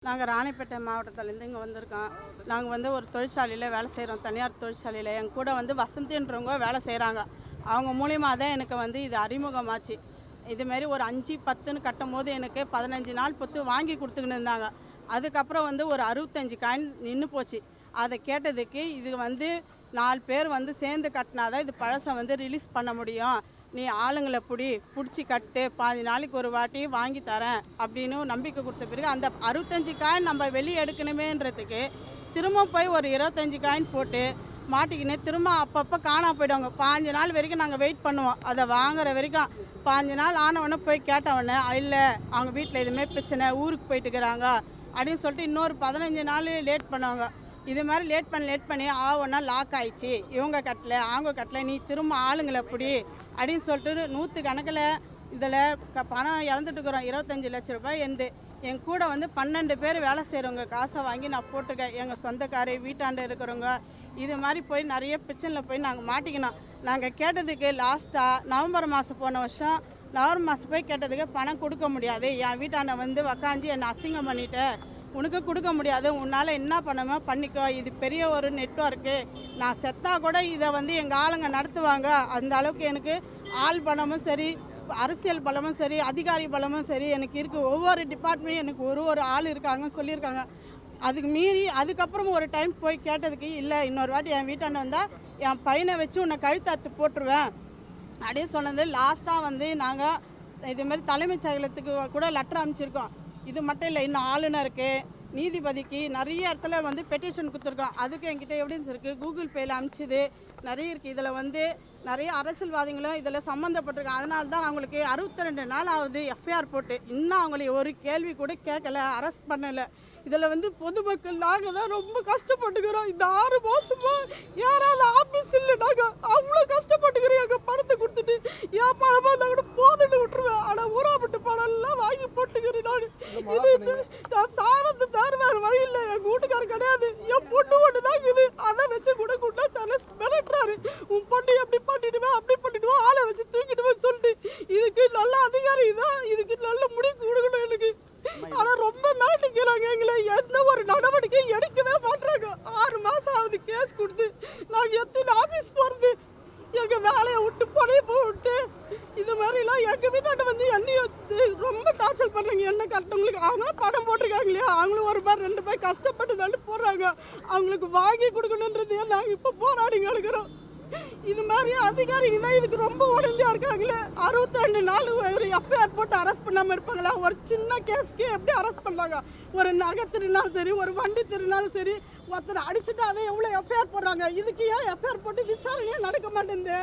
நாங்கள் ராணிப்பேட்டை மாவட்டத்திலேருந்து இங்கே வந்திருக்கோம். நாங்கள் வந்து ஒரு தொழிற்சாலையில் வேலை செய்கிறோம், தனியார் தொழிற்சாலையில். எங்கள் கூட வந்து வசந்தின்றவங்க வேலை செய்கிறாங்க. அவங்க மூலியமாக தான் எனக்கு வந்து இது அறிமுகமாச்சு. இதுமாரி ஒரு 5, 10ன்னு கட்டும்போது எனக்கு 15 நாள் பொத்து வாங்கி கொடுத்துக்கின்னு இருந்தாங்க. அதுக்கப்புறம் வந்து ஒரு 65 காயின் நின்று போச்சு. அதை கேட்டதுக்கு இது வந்து 4 பேர் வந்து சேர்ந்து கட்டினாதான் இது பழசை வந்து ரிலீஸ் பண்ண முடியும். நீ ஆளுங்களை பிடிச்சி கட்டு, 15 நாளைக்கு ஒரு வாட்டி வாங்கி தரேன் அப்படின்னு நம்பிக்கை கொடுத்த பிறகு அந்த 65 காயின் நம்ம வெளியே எடுக்கணுமேன்றதுக்கு திரும்ப போய் ஒரு 25 காயின் போட்டு மாட்டிக்கின்னு திரும்ப அப்பப்போ காணாம போயிடுவாங்க. 15 நாள் வரைக்கும் நாங்கள் வெயிட் பண்ணுவோம். அதை வாங்குற வரைக்கும் 15 நாள் ஆனவொடனே போய் கேட்டவொடனே இல்லை அவங்க வீட்டில் இதுமாரி பிரச்சனை, ஊருக்கு போயிட்டுக்கிறாங்க அப்படின்னு சொல்லிட்டு இன்னொரு 15 நாள் லேட் பண்ணுவாங்க. இது மாதிரி லேட் பண்ணி ஒன்றா லாக் ஆயிடுச்சு, இவங்க கட்டலை அவங்க கட்டலை, நீ திரும்ப ஆளுங்களை பிடி அப்படின்னு சொல்லிட்டு 100 கணக்கில் இதில் பணம் இறந்துட்டுருக்குறோம். 25 லட்ச ரூபாய் என் கூட வந்து 12 பேர் வேலை செய்கிறவங்க காசை வாங்கி நான் போட்டிருக்கேன். எங்கள் சொந்தக்காரி வீட்டாண்டு இருக்கிறவங்க இது மாதிரி போய் நிறைய பிரச்சனையில் போய் நாங்கள் மாட்டிக்கணும். நாங்கள் கேட்டதுக்கு லாஸ்ட்டாக நவம்பர் மாதம் போன வருஷம் நவம்பர் மாதம் போய் கேட்டதுக்கு பணம் கொடுக்க முடியாது, என் வீட்டாண்ட வந்து உக்காஞ்சி என்னை அசிங்கம் பண்ணிட்டேன், உனக்கு கொடுக்க முடியாது, உன்னால் என்ன பண்ணணுமோ பண்ணிக்கோ, இது பெரிய ஒரு நெட்வொர்க்கு, நான் செத்தா கூட இதை வந்து எங்கள் ஆளுங்க நடத்துவாங்க, அந்த அளவுக்கு எனக்கு ஆள் பலமும் சரி, அரசியல் பலமும் சரி, அதிகாரி பலமும் சரி எனக்கு இருக்குது. ஒவ்வொரு டிபார்ட்மெண்ட்டும் எனக்கு ஒரு ஆள் இருக்காங்கன்னு சொல்லியிருக்காங்க. அதுக்கு மீறி அதுக்கப்புறம் ஒரு டைம் போய் கேட்டதுக்கு இல்லை இன்னொரு வாட்டி என் வீட்டாண்ட வந்தால் என் பையனை வச்சு உன்னை கழுத்தாத்து போட்டுருவேன் அப்படின்னு சொன்னது. லாஸ்ட்டாக வந்து நாங்கள் இதுமாரி தலைமைச் செயலகத்துக்கு கூட லெட்டர் அனுப்பிச்சிருக்கோம். இது மட்டும் இல்லை, இன்னும் ஆளுநருக்கு, நீதிபதிக்கு நிறைய இடத்துல வந்து பெட்டிஷன் கொடுத்துருக்கோம். அதுக்கு என்கிட்ட எவிடன்ஸ் இருக்குது, கூகுள் பேயில் அனுப்பிச்சிது நிறைய இருக்குது. இதில் வந்து நிறைய அரசியல்வாதிகளும் இதில் சம்மந்தப்பட்டிருக்காங்க. அதனால தான் அவங்களுக்கு 62 நாள் ஆகுது எஃப்ஐஆர் போட்டு, இன்னும் அவங்களை ஒரு கேள்வி கூட கேட்கல, அரெஸ்ட் பண்ணலை. இதில் வந்து பொதுமக்கள் நாங்கள் தான் ரொம்ப கஷ்டப்பட்டுக்கிறோம். இந்த 6 மாதமா யாராவது ஆஃபீஸ் இல்லை, நாங்கள் அவ்வளோ கஷ்டப்பட்டுக்கிறோம். எங்கள் பணத்தை கொடுத்துட்டு என் பணமாக இருந்தால் கூட போதுன்னு விட்டுருவேன். ஆனால் ஊராப்பட்டு பணம்லாம் வாங்கி போட்டுக்கிறேன். நான் சாவத்து தவிர வேறு வழி இல்லை. எங்கள் வீட்டுக்காரர் கிடையாது, என் பொண்ணு ஒன்று தான் இருக்குது. அதை வச்சு கூட கூட்டா சார்லஸ் மிரட்டுறாரு, உன் பொண்ணு எப்படி பண்ணிடுவேன் அப்படி பண்ணிடுவோம், ஆளை வச்சு தூக்கிடுவேன் சொல்லிட்டு. இதுக்கு நல்ல அதிகாரி தான், இதுக்கு நல்ல முடிவு கொடுக்கணும் எனக்கு. ஆனால் ரொம்ப மிரட்டிக்கிறாங்க எங்களை, எந்த ஒரு நடவடிக்கை எடுக்கவே மாட்டாங்க. 6 மாதம் ஆகுது கேஸ் கொடுத்து, நாங்கள் எத்தனை ஆஃபீஸ் போகிறது, எங்கள் வேலையை விட்டு பொழைய போட்டு இது மாதிரிலாம் எங்கள் வீட்டாண்ட வந்து என்னையும் ரொம்ப டார்ச்சர் பண்ணுறாங்க. என்ன கரெக்டவங்களுக்கு அவங்களும் படம் போட்டிருக்காங்க இல்லையா, அவங்களும் ஒரு பேர் 2 பேர் கஷ்டப்பட்டு தாண்டி போடுறாங்க. அவங்களுக்கு வாங்கி கொடுக்கணுன்றதையே நாங்கள் இப்போ போராடிங்க இருக்கிறோம். இது மாதிரி அதிகாரிங்க தான் இதுக்கு ரொம்ப உடந்தையாக இருக்காங்களே. 62 நாள் ஒரு எஃப்ஐஆர் போட்டு அரெஸ்ட் பண்ணாமல் இருப்பாங்களா? ஒரு சின்ன கேஸ்க்கு எப்படி அரெஸ்ட் பண்ணாங்க? ஒரு நகை திருநாளும் சரி, ஒரு வண்டி திருநாளும் சரி, ஒருத்தர் அடிச்சுட்டாவே எவ்வளோ எஃப்ஐஆர் போடுறாங்க. இதுக்கு ஏன் எஃப்ஐஆர் போட்டு விசாரணையே நடக்க மாட்டேங்குது?